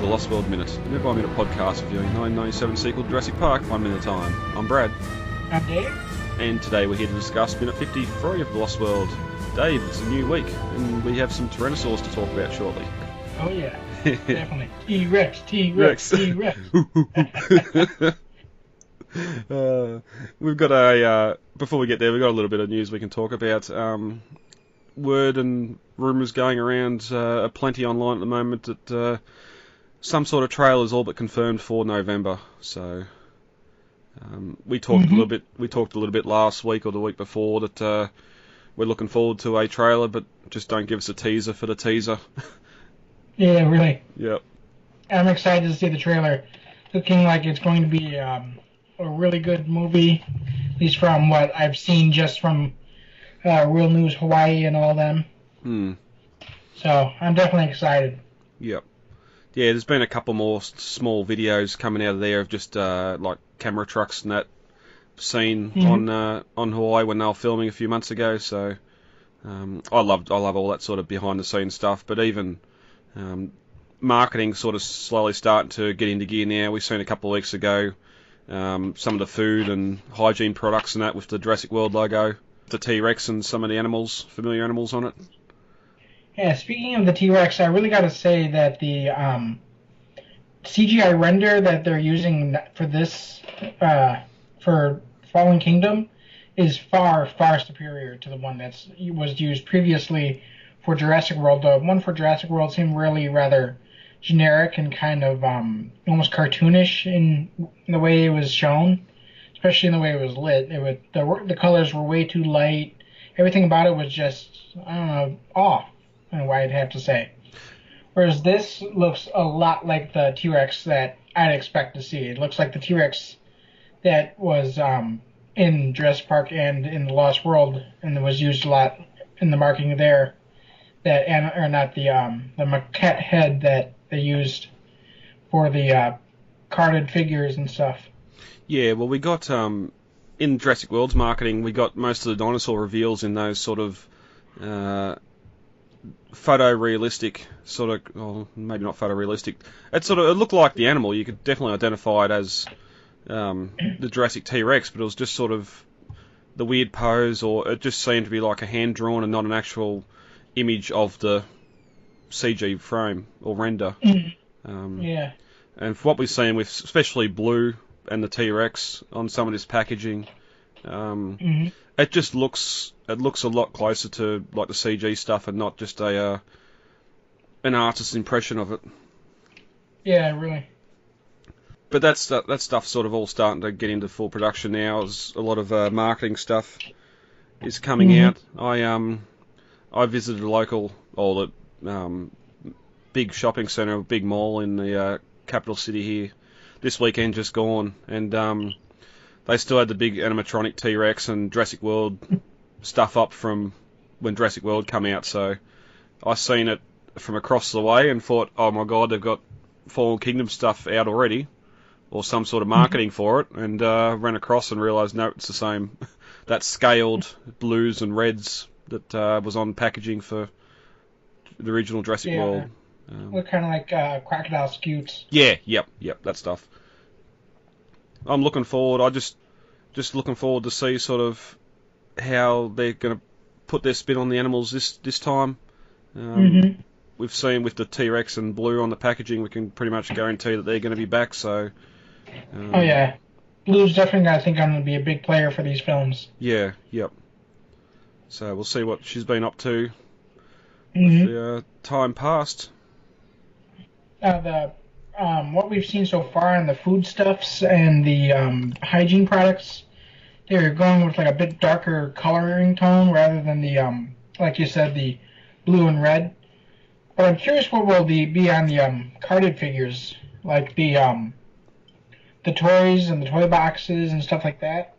to the Lost World Minute, a minute-by-minute podcast reviewing 1997 sequel Jurassic Park 1 minute at a time. I'm Brad. I'm Dave. And today we're here to discuss minute 53 of the Lost World. Dave, it's a new week, and we have some Tyrannosaurs to talk about shortly. Oh yeah, definitely. T-Rex, T-Rex, T-Rex. We've got before we get there, we've got a little bit of news we can talk about. Word and rumours going around plenty online at the moment that some sort of trailer is all but confirmed for November. So we talked a little bit. We talked a little bit last week or the week before that we're looking forward to a trailer, but just don't give us a teaser for the teaser. Yeah, really. Yep. I'm excited to see the trailer. Looking like it's going to be a really good movie, at least from what I've seen just from Real News Hawaii and all them. So I'm definitely excited. Yep. Yeah, there's been a couple more small videos coming out of there of just like camera trucks and that seen on Hawaii when they were filming a few months ago. So I love all that sort of behind the scenes stuff. But even marketing sort of slowly starting to get into gear now. We've seen a couple of weeks ago some of the food and hygiene products and that with the Jurassic World logo, the T-Rex and some of the animals, familiar animals on it. Yeah, speaking of the T-Rex, I really got to say that the CGI render that they're using for this, for Fallen Kingdom, is far, far superior to the one that was used previously for Jurassic World. The one for Jurassic World seemed really rather generic and kind of almost cartoonish in the way it was shown, especially in the way it was lit. The colors were way too light. Everything about it was just, I don't know, off, I'd have to say. Whereas this looks a lot like the T-Rex that I'd expect to see. It looks like the T-Rex that was in Jurassic Park and in the Lost World, and it was used a lot in the marketing there. The maquette head that they used for the carded figures and stuff. Yeah, well, we got in Jurassic World's marketing, we got most of the dinosaur reveals in those sort of photorealistic sort of, well, maybe not photorealistic. It looked like the animal. You could definitely identify it as the Jurassic T-Rex, but it was just sort of the weird pose, or it just seemed to be like a hand drawn and not an actual image of the CG frame or render. Yeah. And for what we've seen with especially Blue and the T-Rex on some of this packaging, it just looks a lot closer to like the CG stuff and not just an artist's impression of it. Yeah, really. But that stuff's sort of all starting to get into full production now. As a lot of marketing stuff is coming out. I visited a local, big shopping centre, a big mall in the capital city here this weekend just gone, and they still had the big animatronic T-Rex and Jurassic World stuff up from when Jurassic World came out, so I seen it from across the way and thought, oh my god, they've got Fallen Kingdom stuff out already, or some sort of marketing for it, and ran across and realised, no, it's the same. That scaled blues and reds that was on packaging for the original Jurassic World. Look kind of like crocodile scutes. Yeah, yep, that stuff. I'm looking forward. I just looking forward to see sort of how they're going to put their spin on the animals this time. We've seen with the T-Rex and Blue on the packaging, we can pretty much guarantee that they're going to be back. So. Oh yeah, Blue's definitely, I think, going to be a big player for these films. Yeah, yep. So we'll see what she's been up to with the time past. What we've seen so far in the foodstuffs and the hygiene products, they're going with like a bit darker coloring tone rather than the like you said, the blue and red. But I'm curious what will be on the carded figures, like the toys and the toy boxes and stuff like that.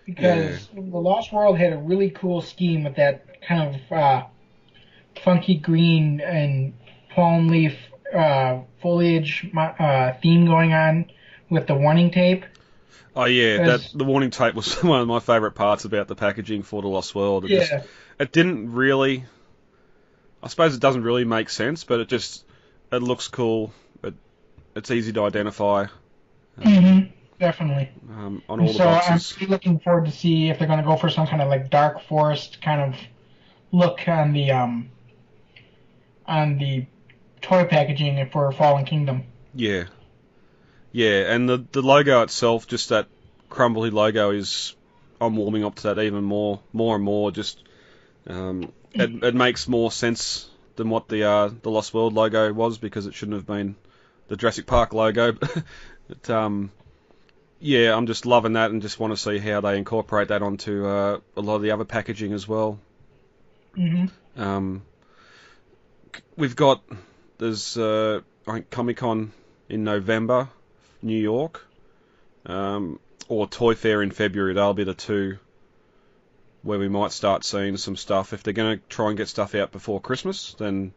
Because the Lost World had a really cool scheme with that kind of funky green and palm leaf foliage theme going on with the warning tape. Oh yeah, the warning tape was one of my favourite parts about the packaging for the Lost World. It didn't really, I suppose it doesn't really make sense, but it looks cool. It's easy to identify. Definitely. On all the So boxes. I'm really looking forward to see if they're going to go for some kind of like dark forest kind of look on the toy packaging for Fallen Kingdom. Yeah. Yeah, and the logo itself, just that crumbly logo, I'm warming up to that even more and more. Just it makes more sense than what the Lost World logo was, because it shouldn't have been the Jurassic Park logo. But yeah, I'm just loving that, and just want to see how they incorporate that onto a lot of the other packaging as well. We've got there's I think Comic-Con in November, New York, or Toy Fair in February. That'll be the two where we might start seeing some stuff. If they're going to try and get stuff out before Christmas, then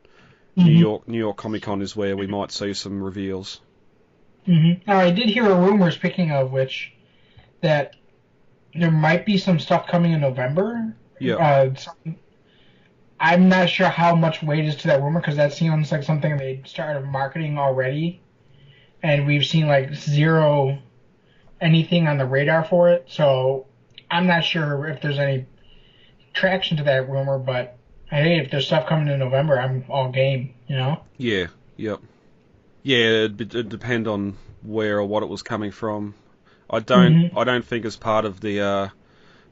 New York Comic-Con is where we might see some reveals. Now, I did hear a rumor, speaking of which, that there might be some stuff coming in November. Yeah. I'm not sure how much weight is to that rumor, because that seems like something they started marketing already, and we've seen like zero anything on the radar for it. So I'm not sure if there's any traction to that rumor, but hey, if there's stuff coming in November, I'm all game, you know? Yeah. Yep. Yeah, it'd depend on where or what it was coming from. I don't think as part of the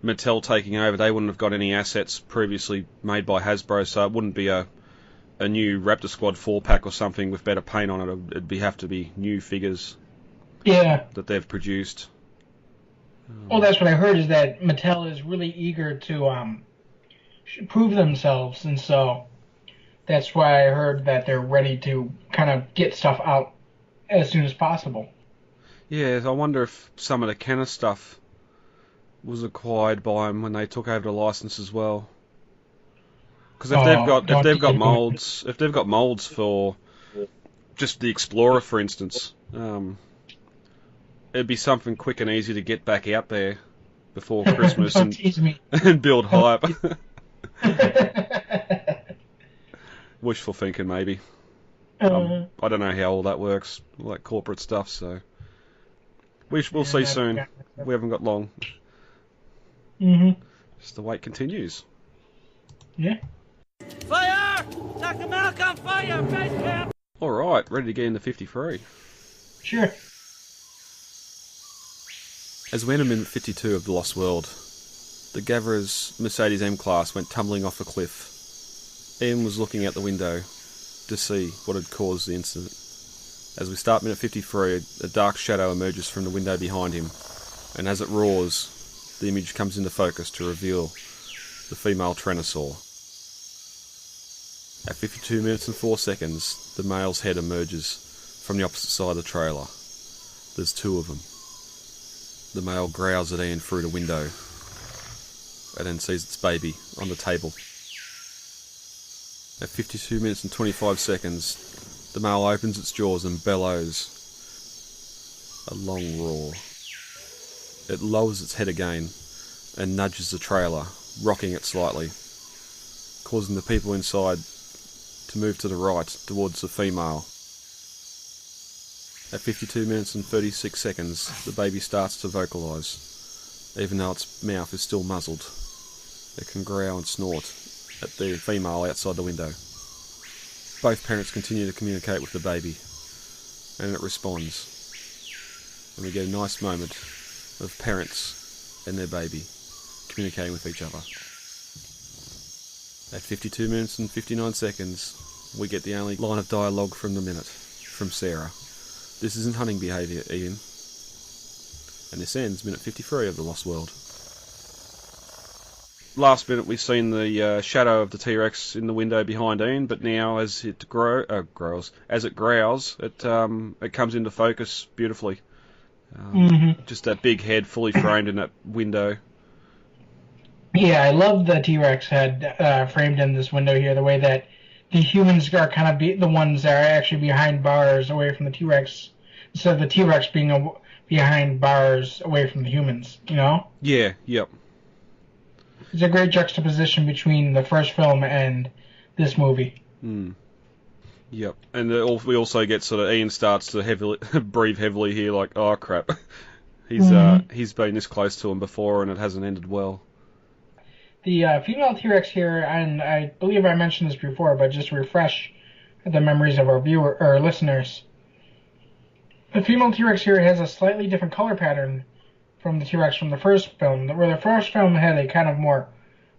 Mattel taking over, they wouldn't have got any assets previously made by Hasbro, so it wouldn't be a new Raptor Squad 4-pack or something with better paint on it. It'd have to be new figures. Yeah. That they've produced. Well, that's what I heard, is that Mattel is really eager to prove themselves, and so that's why I heard that they're ready to kind of get stuff out as soon as possible. Yeah, I wonder if some of the Kenner stuff was acquired by them when they took over the license as well. Because if they've got molds for just the Explorer, for instance, it'd be something quick and easy to get back out there before Christmas and build hype. Wishful thinking, maybe. I don't know how all that works, all that corporate stuff, so we'll see soon. We haven't got long. Just the wait continues. Yeah. Fire! Dr. Malcolm, fire! Base camp! Alright, ready to get into 53. Sure. As we enter minute 52 of The Lost World, the Gatherer's Mercedes M-Class went tumbling off a cliff. Ian was looking out the window to see what had caused the incident. As we start minute 53, a dark shadow emerges from the window behind him, and as it roars, the image comes into focus to reveal the female Tyrannosaur. At 52 minutes and 4 seconds, the male's head emerges from the opposite side of the trailer. There's two of them. The male growls at Ian through the window, and then sees its baby on the table. At 52 minutes and 25 seconds, the male opens its jaws and bellows a long roar. It lowers its head again and nudges the trailer, rocking it slightly, causing the people inside to move to the right towards the female. At 52 minutes and 36 seconds, the baby starts to vocalise. Even though its mouth is still muzzled, it can growl and snort at the female outside the window. Both parents continue to communicate with the baby, and it responds. And we get a nice moment of parents and their baby communicating with each other. At 52 minutes and 59 seconds, we get the only line of dialogue from the minute, from Sarah. This isn't hunting behaviour, Ian. And this ends minute 53 of The Lost World. Last minute we've seen the shadow of the T-Rex in the window behind Ian, but now as it growls, it comes into focus beautifully. Just that big head fully framed in that window. Yeah, I love the T-Rex head framed in this window here, the way that the humans are kind of the ones that are actually behind bars away from the T-Rex, instead of the T-Rex being behind bars away from the humans, you know? Yeah, yep. It's a great juxtaposition between the first film and this movie. Yep. And we also get sort of Ian starts to heavily breathe heavily here, like, oh crap, he's been this close to him before and it hasn't ended well. The female T-Rex here, and I believe I mentioned this before, but just to refresh the memories of our viewer or listeners. The female T-Rex here has a slightly different color pattern from the T-Rex from the first film, where the first film had a kind of more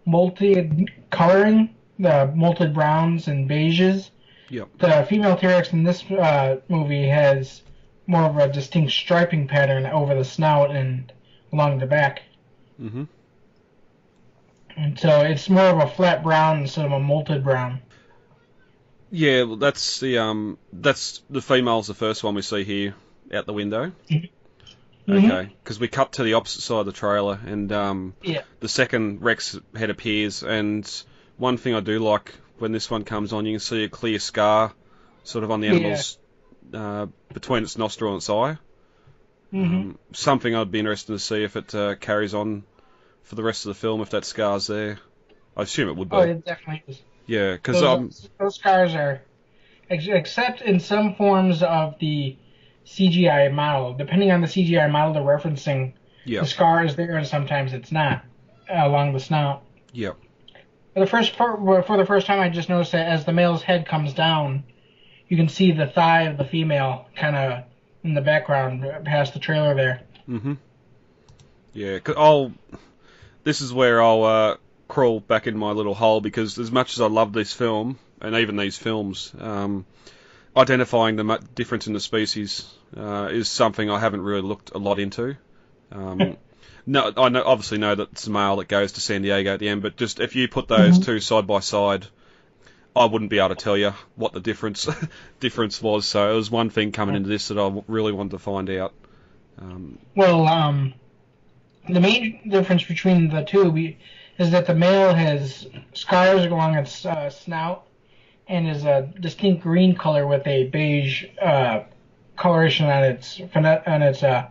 molted coloring, the molted browns and beiges. Yep. The female T-Rex in this movie has more of a distinct striping pattern over the snout and along the back. Mm-hmm. And so it's more of a flat brown instead of a molted brown. Yeah, well, that's the female's the first one we see here out the window. Mm-hmm. Okay, because we cut to the opposite side of the trailer, and the second Rex head appears, and one thing I do like when this one comes on, you can see a clear scar sort of on the animal's between its nostril and its eye. Mm-hmm. Something I'd be interested to see if it carries on for the rest of the film, if that scar's there. I assume it would be. Oh, it definitely is. Yeah, because those scars are, except in some forms of the CGI model. Depending on the CGI model they're referencing, the scar is there and sometimes it's not along the snout. Yep. For the first time, I just noticed that as the male's head comes down, you can see the thigh of the female kind of in the background past the trailer there. Mm-hmm. Yeah, this is where I'll crawl back in my little hole, because as much as I love this film, and even these films, identifying the difference in the species is something I haven't really looked a lot into. No, I obviously know that it's a male that goes to San Diego at the end, but just if you put those two side by side, I wouldn't be able to tell you what the difference was. So it was one thing coming into this that I really wanted to find out. The main difference between the two is that the male has scars along its snout and is a distinct green color with a beige coloration on its fenestra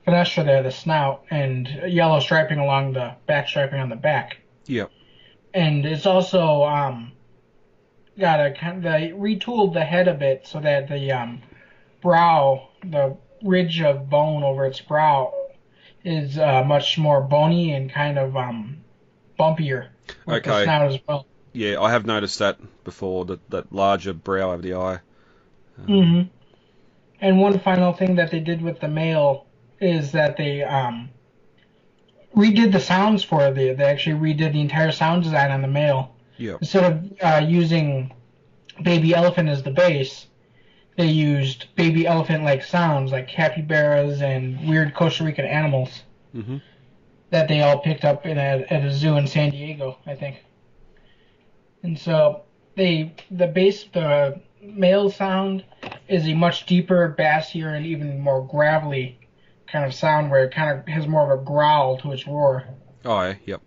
there, the snout, and yellow striping along the back striping on the back. Yep. And it's also they retooled the head a bit so that the brow, the ridge of bone over its brow, is much more bony and kind of bumpier. With the snout as well. Yeah, I have noticed that before, that larger brow over the eye. Mm-hmm. And one final thing that they did with the male is that they redid the sounds for they actually redid the entire sound design on the male. Yep. Instead of using baby elephant as the base, they used baby elephant-like sounds like capybaras and weird Costa Rican animals that they all picked up at a zoo in San Diego, I think. And so the male sound is a much deeper, bassier, and even more gravelly kind of sound, where it kind of has more of a growl to its roar. Oh, yeah, yep.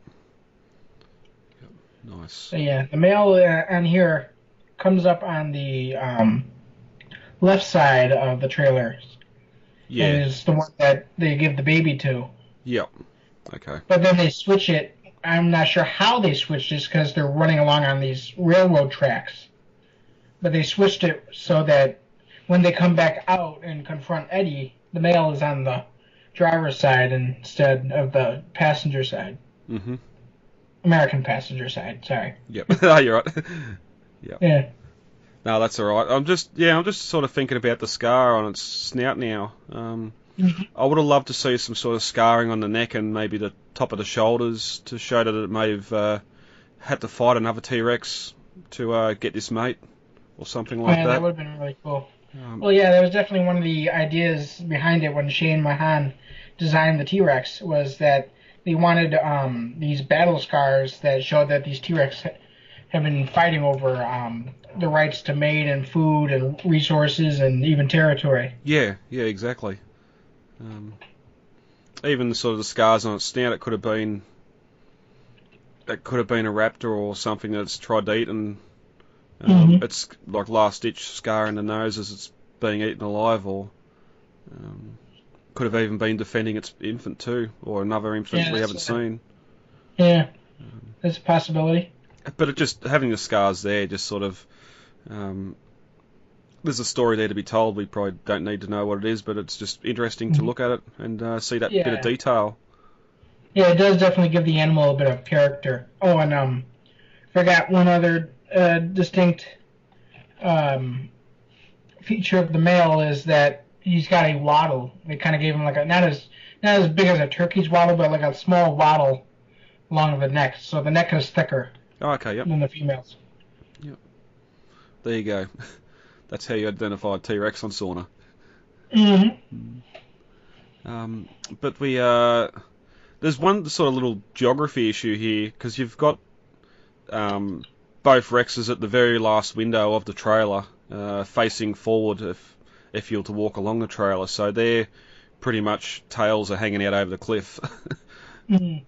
Nice. So yeah, the male on here comes up on the left side of the trailer. Yeah. And is the one that they give the baby to. Yep. Okay. But then they switch it. I'm not sure how they switched it, because they're running along on these railroad tracks. But they switched it so that when they come back out and confront Eddie, the male is on the driver's side instead of the passenger side. Mm-hmm. American passenger side, sorry. Yep. You're right. Yep. Yeah. No, that's all right. I'm just sort of thinking about the scar on its snout now. I would have loved to see some sort of scarring on the neck and maybe the top of the shoulders to show that it may have had to fight another T-Rex to get this mate or something like that. That would have been really cool. Well, yeah, that was definitely one of the ideas behind it when Shane Mahan designed the T-Rex, was that they wanted these battle scars that showed that these T-Rex have been fighting over the rights to mate and food and resources and even territory. Yeah, exactly. Even the sort of the scars on its snout, it could have been a raptor or something that's tried to eat, and it's like last-ditch scar in the nose as it's being eaten alive, or could have even been defending its infant too, or another infant we haven't seen. Yeah, that's a possibility. But it just having the scars there just sort of there's a story there to be told. We probably don't need to know what it is, but it's just interesting to look at it and see that bit of detail. Yeah, it does definitely give the animal a bit of character. Oh, and forgot one other distinct feature of the male is that he's got a waddle. They kind of gave him like a not as big as a turkey's waddle, but like a small waddle along the neck. So the neck is thicker. Oh, okay, yep. Than the females. Yep. There you go. That's how you identify a T-Rex on Sauna. But we there's one sort of little geography issue here because you've got both Rexes at the very last window of the trailer, facing forward if you're to walk along the trailer. So they're pretty much tails are hanging out over the cliff. There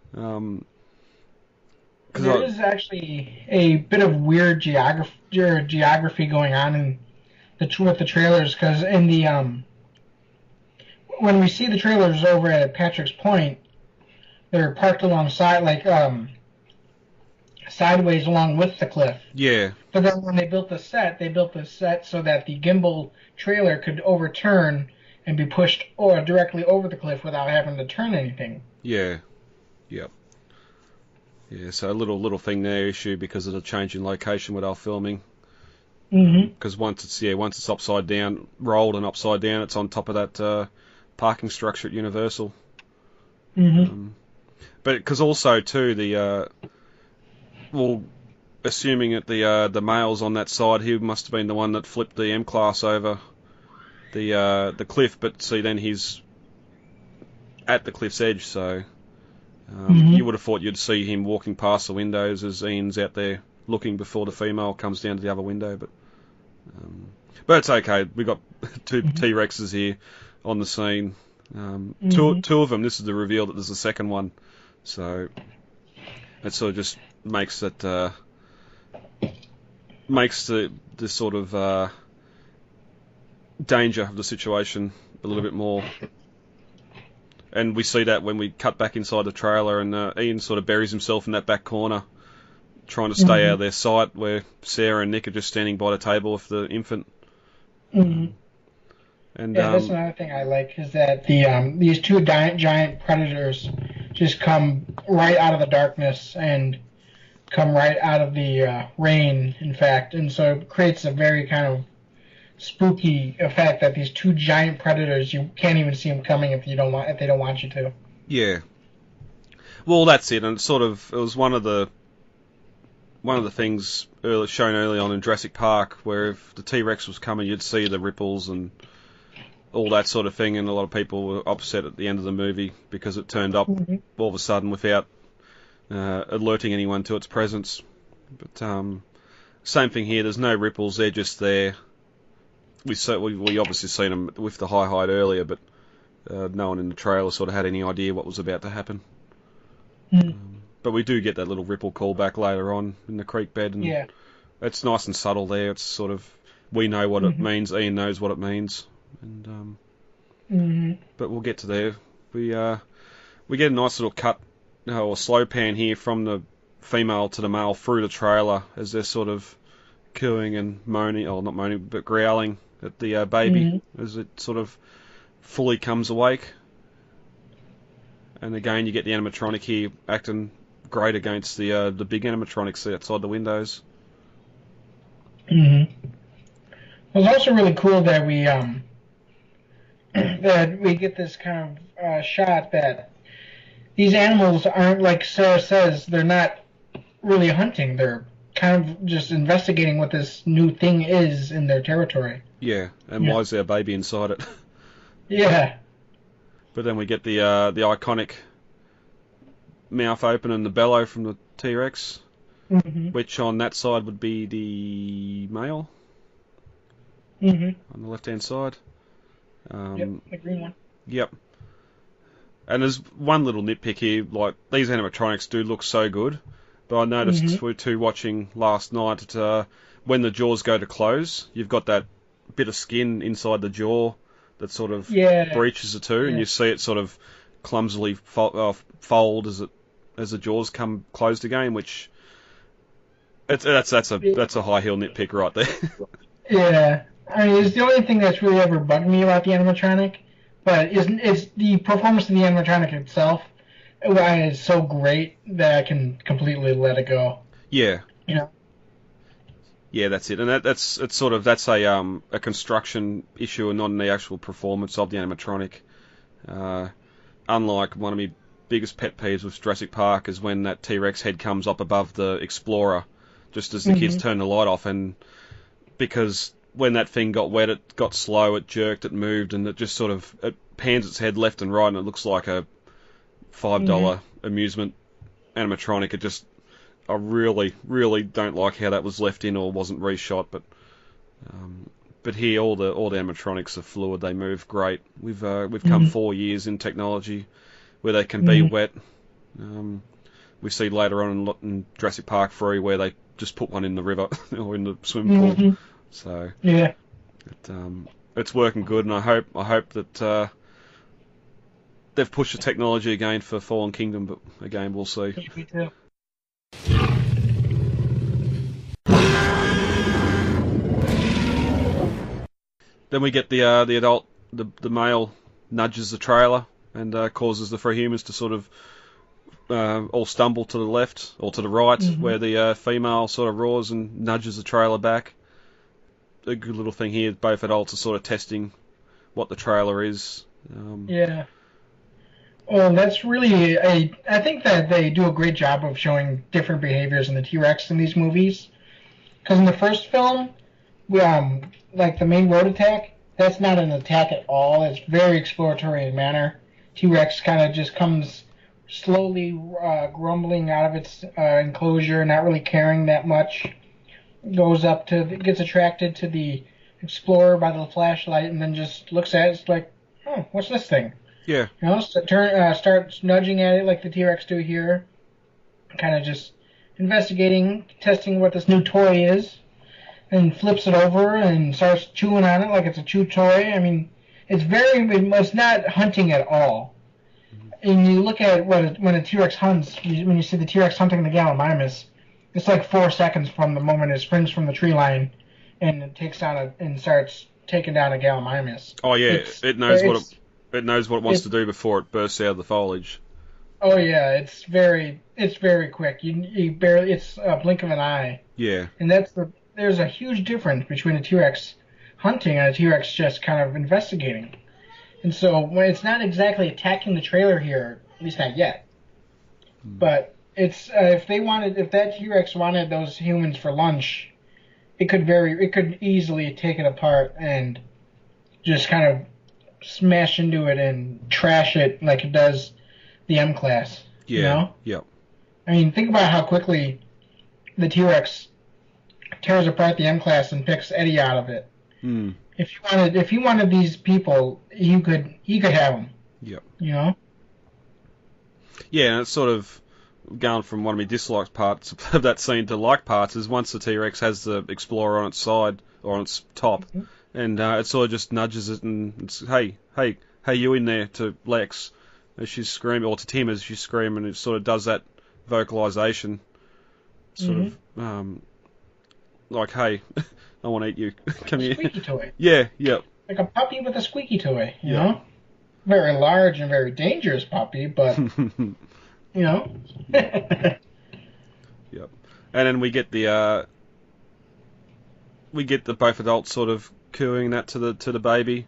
is actually a bit of weird geography going on with the trailers, because in the when we see the trailers over at Patrick's Point, they're parked alongside, like sideways along with the cliff. Yeah. But then when they built the set so that the gimbal trailer could overturn and be pushed directly over the cliff without having to turn anything. Yeah. Yep. Yeah, so a little thing there issue because of the change in location with our filming. Because once it's upside down, rolled and upside down, it's on top of that parking structure at Universal. But because also too assuming that the male's on that side, he must have been the one that flipped the M-Class over the cliff. But see, then he's at the cliff's edge, so. You would have thought you'd see him walking past the windows as Ian's out there looking before the female comes down to the other window, but it's okay. We've got two T-Rexes here on the scene. Two of them. This is the reveal that there's a second one, so it sort of just makes it makes the sort of danger of the situation a little bit more. And we see that when we cut back inside the trailer and Ian sort of buries himself in that back corner, trying to stay out of their sight, where Sarah and Nick are just standing by the table with the infant. And that's another thing I like, is that these two giant predators just come right out of the darkness and come right out of the rain, in fact. And so it creates a very kind of spooky effect that these two giant predators, you can't even see them coming if they don't want you to. Yeah. Well, that's it, and it was one of the things shown early on in Jurassic Park, where if the T-Rex was coming, you'd see the ripples and all that sort of thing, and a lot of people were upset at the end of the movie because it turned up all of a sudden without alerting anyone to its presence. But same thing here. There's no ripples; they're just there. We obviously seen them with the high earlier, but no one in the trailer sort of had any idea what was about to happen. But we do get that little ripple callback later on in the creek bed, and it's nice and subtle there. It's sort of, we know what it means, Ian knows what it means, and but we'll get to there. We get a nice little cut or slow pan here from the female to the male through the trailer as they're sort of cooing and moaning, or not moaning, but growling at the baby as it sort of fully comes awake. And again, you get the animatronic here acting great against the big animatronics outside the windows. It was also really cool that we get this kind of shot that these animals aren't, like Sarah says, they're not really hunting. They're kind of just investigating what this new thing is in their territory. Yeah, and why is there a baby inside it? Yeah. But then we get the iconic mouth open and the bellow from the T-Rex, which on that side would be the male. On the left-hand side. The green one. Yep. And there's one little nitpick here, like, these animatronics do look so good, but I noticed we were watching last night that when the jaws go to close, you've got that bit of skin inside the jaw that sort of breaches the two, and you see it sort of clumsily fold as the jaws come closed again, which that's a high heel nitpick right there. Yeah, I mean, it's the only thing that's really ever bugged me about the animatronic, but it's the performance of the animatronic itself is so great that I can completely let it go. Yeah. You know? Yeah, that's it, and that's a construction issue and not in the actual performance of the animatronic. Unlike one of my biggest pet peeves with Jurassic Park is when that T-Rex head comes up above the Explorer, just as the kids turn the light off, and because when that thing got wet, it got slow, it jerked, it moved, and it just sort of it pans its head left and right, and it looks like a $5 amusement animatronic. I really, really don't like how that was left in or wasn't reshot, but here all the animatronics are fluid. They move great. We've come 4 years in technology where they can be wet. We see later on in Jurassic Park 3 where they just put one in the river or in the swimming pool. So yeah, it's working good, and I hope that they've pushed the technology again for Fallen Kingdom, but again we'll see. me too. Then we get the male nudges the trailer and causes the three humans to sort of all stumble to the left or to the right, where the female sort of roars and nudges the trailer back. A good little thing here, both adults are sort of testing what the trailer is. Yeah. Well, that's really I think that they do a great job of showing different behaviors in the T-Rex in these movies. Because in the first film, like the main road attack, that's not an attack at all. It's very exploratory in manner. T-Rex kind of just comes slowly grumbling out of its enclosure, not really caring that much. Gets attracted to the Explorer by the flashlight, and then just looks at it. It's like, oh, what's this thing? Yeah. You know, starts nudging at it like the T-Rex do here. Kind of just investigating, testing what this new toy is. And flips it over and starts chewing on it like it's a chew toy. I mean, it's not hunting at all. And you look at when a T-Rex hunts, when you see the T-Rex hunting the Gallimimus, it's like 4 seconds from the moment it springs from the tree line and it takes down and starts taking down a Gallimimus. Oh yeah, it knows what it wants to do before it bursts out of the foliage. Oh yeah, it's very quick. It's a blink of an eye. Yeah. And there's a huge difference between a T-Rex hunting and a T-Rex just kind of investigating. And so when it's not exactly attacking the trailer here, at least not yet. But it's if that T-Rex wanted those humans for lunch, it could easily take it apart and just kind of smash into it and trash it like it does the M-Class. Yeah. You know? Yep. I mean, think about how quickly the T-Rex tears apart the M-Class and picks Eddie out of it. If you wanted these people, he could have them. Yep. You know? Yeah, and it's sort of going from one of my disliked parts of that scene to like parts is once the T-Rex has the Explorer on its side or on its top, and it sort of just nudges it and it's, hey, you in there, to Lex as she's screaming, or to Tim as she's screaming, and it sort of does that vocalization, sort of like, hey, I want to eat you. Come here. Squeaky toy. Yeah, yep. Like a puppy with a squeaky toy, you know? Very large and very dangerous puppy, but, you know? Yep. And then we get the both adults sort of cooing that to the baby,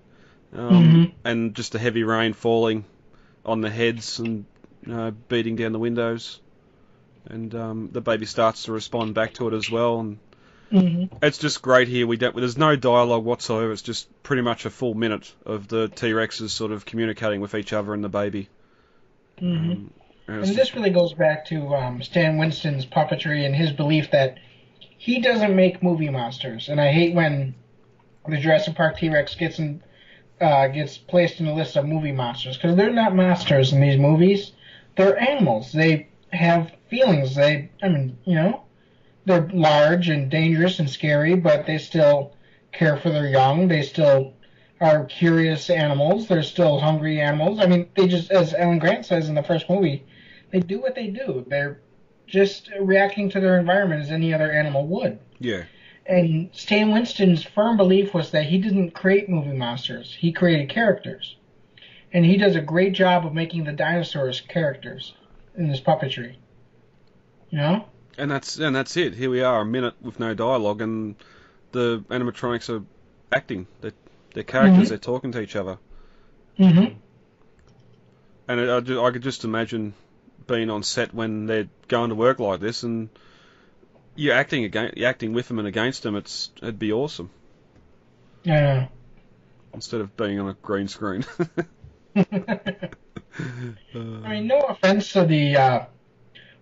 and just a heavy rain falling on the heads and beating down the windows, and the baby starts to respond back to it as well, and it's just great here. There's no dialogue whatsoever. It's just pretty much a full minute of the T-Rexes sort of communicating with each other and the baby. And this really goes back to Stan Winston's puppetry and his belief that he doesn't make movie monsters. And I hate when the Jurassic Park T-Rex gets placed in the list of movie monsters, because they're not monsters in these movies. They're animals. They have feelings. They're large and dangerous and scary, but they still care for their young. They still are curious animals. They're still hungry animals. I mean, they just, as Alan Grant says in the first movie, they do what they do. They're just reacting to their environment as any other animal would. Yeah. And Stan Winston's firm belief was that he didn't create moving monsters. He created characters. And he does a great job of making the dinosaurs characters in his puppetry. You know? And that's it. Here we are, a minute with no dialogue, and the animatronics are acting. They're characters. They're talking to each other. Mm-hmm. And I could just imagine being on set when they're going to work like this, and you're acting with them and against them. It'd be awesome. Yeah. Instead of being on a green screen. I mean, no offense to the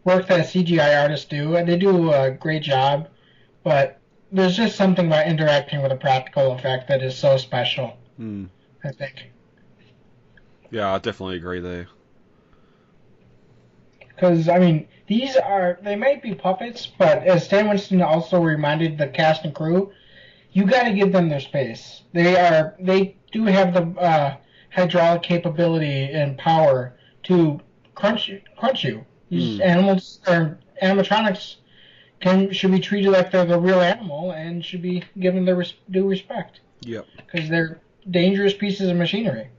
work that CGI artists do, and they do a great job, but there's just something about interacting with a practical effect that is so special, I think. Yeah, I definitely agree there. Because, I mean, they might be puppets, but as Stan Winston also reminded the cast and crew, you got to give them their space. They do have the hydraulic capability and power to crunch you. These animals or animatronics should be treated like they're the real animal and should be given their due respect. Yep. Because they're dangerous pieces of machinery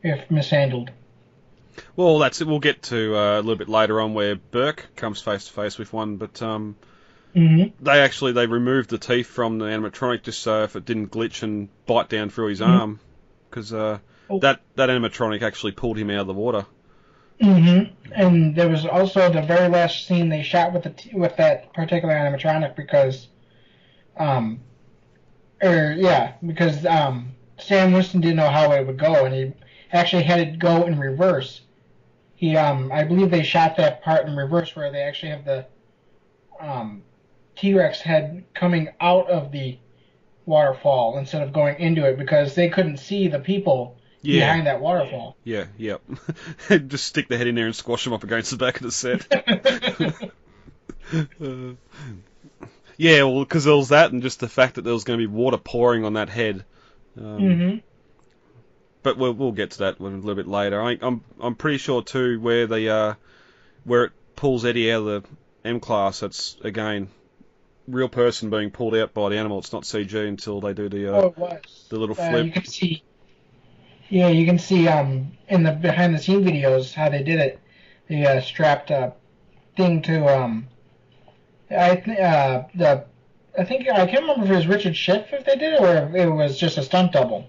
if mishandled. Well, that's it. We'll get to a little bit later on where Burke comes face to face with one, but they removed the teeth from the animatronic just so if it didn't glitch and bite down through his arm, because that animatronic actually pulled him out of the water. And there was also the very last scene they shot with that particular animatronic because Sam Winston didn't know how it would go, and he actually had it go in reverse. I believe they shot that part in reverse where they actually have the T-Rex head coming out of the waterfall instead of going into it because they couldn't see the people behind that waterfall. Yeah, yep. Just stick the head in there and squash them up against the back of the set. Yeah, well, because there was that and just the fact that there was going to be water pouring on that head. But we'll get to that a little bit later. I'm pretty sure too where it pulls Eddie out of the M-Class, that's again real person being pulled out by the animal. It's not CG until they do the little flip. You can see. Yeah, you can see in the behind the scene videos how they did it. They strapped a thing to I think I can't remember if it was Richard Schiff if they did it or if it was just a stunt double.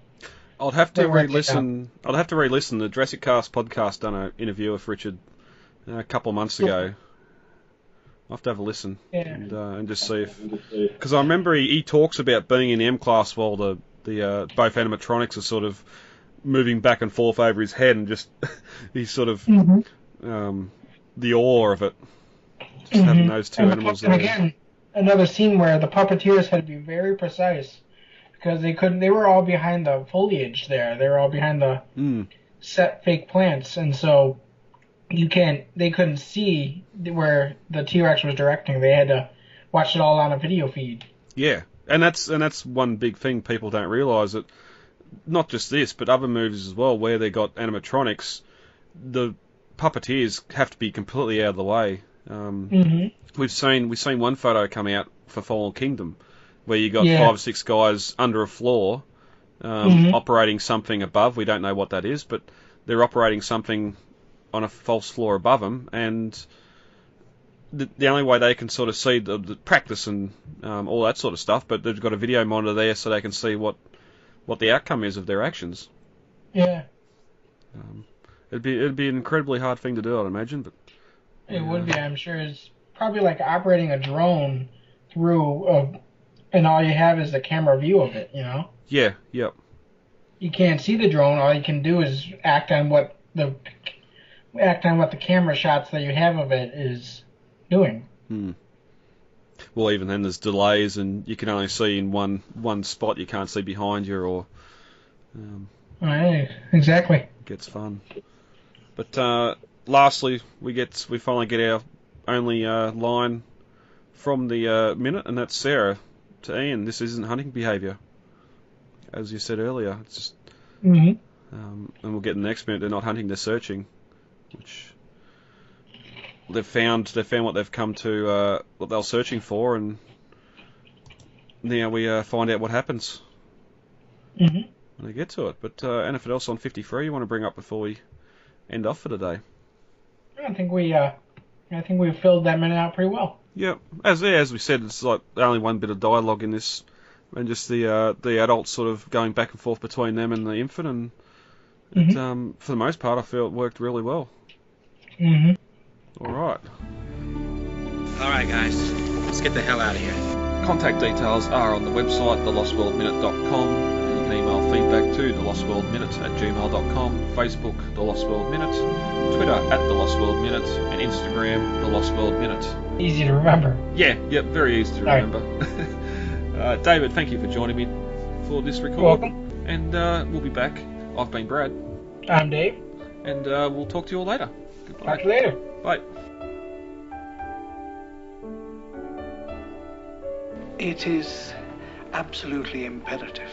I'll have to re-listen. I'll have to re-listen. The Jurassic Cast podcast done an interview with Richard a couple of months ago. I'll have to have a listen and just see if, because I remember he talks about being in the M-Class while the both animatronics are sort of moving back and forth over his head and just he's sort of the awe of it. Just having those two animals there. And again, another scene where the puppeteers had to be very precise because they were all behind the foliage there. They were all behind the set fake plants, and so they couldn't see where the T-Rex was directing. They had to watch it all on a video feed. Yeah, and that's one big thing people don't realise, that not just this, but other movies as well, where they got animatronics, the puppeteers have to be completely out of the way. We've seen one photo come out for Fallen Kingdom, where you got 5 or 6 guys under a floor, operating something above. We don't know what that is, but they're operating something on a false floor above them, and the only way they can sort of see the practice and all that sort of stuff, but they've got a video monitor there so they can see what the outcome is of their actions. Yeah. It'd be an incredibly hard thing to do, I'd imagine, but it would be. I'm sure it's probably like operating a drone through and all you have is the camera view of it, you know? Yeah, yep. You can't see the drone. All you can do is act on what the camera shots that you have of it is doing. Well, even then there's delays and you can only see in one spot. You can't see behind you or... Right, exactly. It gets fun. But lastly, we finally get our only line from the minute, and that's Sarah to Ian. This isn't hunting behaviour, as you said earlier. It's just, and we'll get in the next minute. They're not hunting; they're searching, which they've found what they've come to, what they're searching for, and now we find out what happens Mm-hmm. when they get to it. But anything else on 53 you want to bring up before we end off for today? I think we filled that minute out pretty well. Yeah, as we said, it's like only one bit of dialogue in this, and just the adults sort of going back and forth between them and the infant, and for the most part, I feel it worked really well. Mm-hmm. All right. All right, guys, let's get the hell out of here. Contact details are on the website, thelostworldminute.com. You can email feedback to thelostworldminute@gmail.com, Facebook, The Lost World Minute, Twitter @thelostworldminute, and Instagram, The Lost World Minute. Easy to remember. Yeah, very easy to remember. David, thank you for joining me for this record. Welcome. And we'll be back. I've been Brad. I'm Dave. And we'll talk to you all later. Goodbye. Talk to you later. Bye. It is absolutely imperative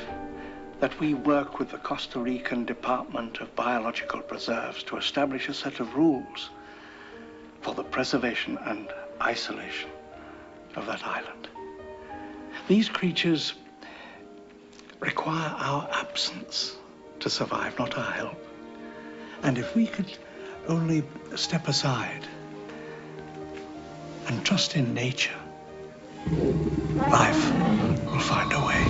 that we work with the Costa Rican Department of Biological Preserves to establish a set of rules for the preservation and isolation of that island. These creatures require our absence to survive, not our help. And if we could only step aside and trust in nature, life will find a way.